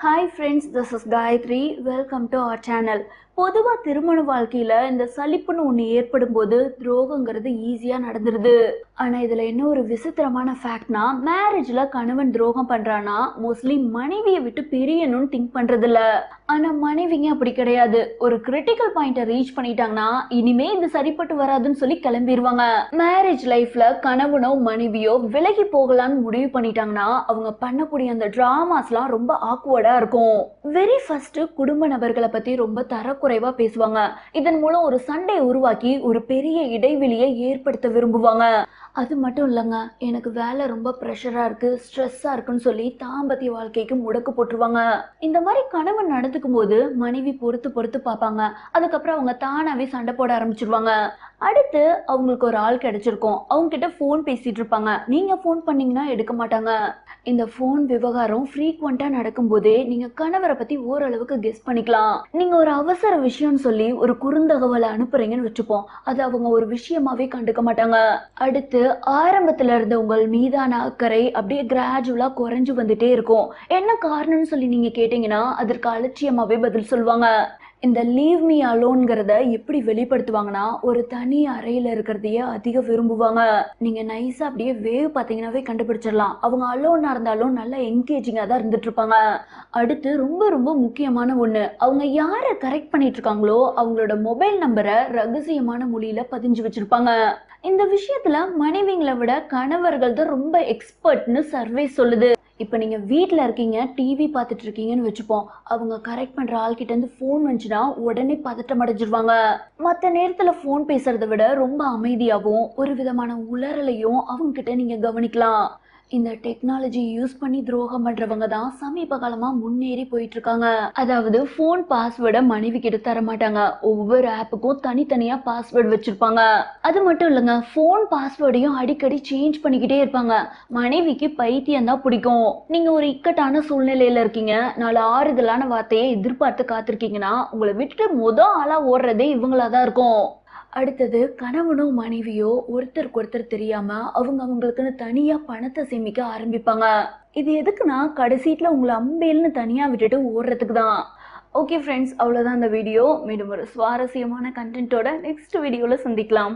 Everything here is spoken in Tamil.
Hi friends, this is Gayatri. Welcome to our channel. பொதுவா திருமண வாழ்க்கையில இந்த சலிப்புன்னு ஒண்ணு ஏற்படும் போது துரோகங்கிறது ஈஸியா நடந்துருது. ஆனா இதுல என்ன ஒரு விசித்திரமான ஃபேக்ட்னா, மேரேஜ்ல கணவன் துரோகம் பண்றானா மோஸ்ட்லி மனைவியை விட்டு பிரியணும்னு திங்க் பண்றது இல்ல. ஆனா மனைவிங்க அப்படி கிடையாது. ஒரு கிரிட்டிக்கல் பாயிண்ட ரீச் பண்ணிட்டாங்கன்னா இனிமே இது சரிப்பட்டு வராதுன்னு சொல்லி கிளம்பிடுவாங்க. மேரேஜ் லைஃப்ல கணவனோ மனைவியோ விலகி போகலான்னு முடிவு பண்ணிட்டாங்கன்னா அவங்க பண்ணக்கூடிய அந்த டிராமாஸ்லாம் ரொம்ப ஆக்வர்டா இருக்கும். வெரி ஃபர்ஸ்ட் குடும்ப நபர்களை பத்தி ரொம்ப தரக்குறைவா பேசுவாங்க. இதன் மூலம் ஒரு சண்டையை உருவாக்கி ஒரு பெரிய இடைவெளியை ஏற்படுத்த விரும்புவாங்க. அது மட்டும் இல்லைங்க, எனக்கு வேலை ரொம்ப ப்ரெஷரா இருக்கு, ஸ்ட்ரெஸ்ஸா இருக்குன்னு சொல்லி தாம்பத்திய வாழ்க்கைக்கு முடக்கு போட்டுருவாங்க. இந்த மாதிரி கணவன் நடந்துக்கும் போது மனைவி பொறுத்து பொறுத்து பார்ப்பாங்க. அதுக்கப்புறம் அவங்க தானாவே சண்டை போட ஆரம்பிச்சிருவாங்க. அடுத்து அவங்களுக்கு ஒரு ஆள் கிடைச்சிருக்கும். அவங்க கிட்ட ஃபோன் பேசிட்டு இருப்பாங்க. நீங்க ஃபோன் பண்ணீங்கன்னா எடுக்க மாட்டாங்க. இந்த ஃபோன் விவகாரம் ஃப்ரீக்வெண்டா நடக்கும் போதே நீங்க கணவரை பத்தி ஓரளவுக்கு கெஸ் பண்ணிக்கலாம். நீங்க ஒரு அவசர விஷயம்னு சொல்லி ஒரு குறுந்தகவலை அனுப்புறீங்கன்னு வச்சுப்போம். அது அவங்க ஒரு விஷயமாவே கண்டுக்க மாட்டாங்க. அடுத்து ஆரம்பத்துல இருந்த உங்கள் மீதான அக்கறை அப்படியே கிராஜுவலா குறைஞ்சு வந்துட்டே இருக்கும். என்ன காரணம்னு சொல்லி நீங்க கேட்டீங்கன்னா அதற்கு அலட்சியமாவே பதில் சொல்லுவாங்க. இந்த லீவ் மீ அலோன்ங்கிறத எப்படி வெளிப்படுத்துவாங்கன்னா, ஒரு தனி அறையில இருக்கிறதையே அதிக விரும்புவாங்க. நீங்க நைஸா அப்படியே வேவ் பார்த்தீங்கன்னாவே கண்டுபிடிச்சிடலாம். அவங்க அலோனா இருந்தாலும் நல்லா என்கேஜிங்கா தான் இருந்துட்டு இருப்பாங்க. அடுத்து ரொம்ப ரொம்ப முக்கியமான ஒண்ணு, அவங்க யாரை கரெக்ட் பண்ணிட்டு இருக்காங்களோ அவங்களோட மொபைல் நம்பரை ரகசியமான மொழியில பதிஞ்சு வச்சிருப்பாங்க. இந்த விஷயத்துல மனைவிங்களை விட கணவர்கள் தான் ரொம்ப எக்ஸ்பர்ட்னு சர்வே சொல்லுது. இப்போ நீங்கள் வீட்டில் இருக்கீங்க, டிவி பார்த்துட்டு இருக்கீங்கன்னு வச்சுப்போம். அவங்க கரெக்ட் பண்ணுற ஆள்கிட்ட இருந்து ஃபோன் வந்துச்சுன்னா உடனே பதட்டம் அடைஞ்சிருவாங்க. மற்ற நேரத்தில் ஃபோன் பேசுறதை விட ரொம்ப அமைதியாகவும் ஒரு விதமான உளறலையும் அவங்க கிட்ட நீங்கள் கவனிக்கலாம். இந்த டெக்னாலஜி யூஸ் பண்ணி துரோகம் பண்றவங்க தான் சமீப காலமா முன்னேறி போயிட்டு இருக்காங்க. அதாவது போன் பாஸ்வேர்டை மனைவி கிட்ட தர மாட்டாங்க. ஒவ்வொரு ஆப்புக்கும் தனித்தனியா பாஸ்வேர்டு வச்சிருப்பாங்க. அது மட்டும் இல்லைங்க, போன் பாஸ்வேர்டையும் அடிக்கடி சேஞ்ச் பண்ணிக்கிட்டே இருப்பாங்க. மனைவிக்கு பைத்தியம் தான் பிடிக்கும். நீங்க ஒரு இக்கட்டான சூழ்நிலையில இருக்கீங்க, நாலு ஆறுதலான வார்த்தையை எதிர்பார்த்து காத்திருக்கீங்கன்னா உங்களை விட்டுட்டு ஆளா ஓடுறதே இவங்களாதான் இருக்கும். அடுத்தது கணவனோ மனைவியோ ஒருத்தருக்கு ஒருத்தர் தெரியாம அவங்களுக்குன்னு தனியா பணத்தை சேமிக்க ஆரம்பிப்பாங்க. இது எதுக்குன்னா கடைசீட்ல உங்களை அம்பேல்னு தனியா விட்டுட்டு ஓடுறதுக்கு தான். ஓகே ஃப்ரெண்ட்ஸ், அவ்வளவுதான் இந்த வீடியோ. மீண்டும் ஒரு சுவாரஸ்யமான கண்டென்ட்டோட நெக்ஸ்ட் வீடியோல சந்திக்கலாம்.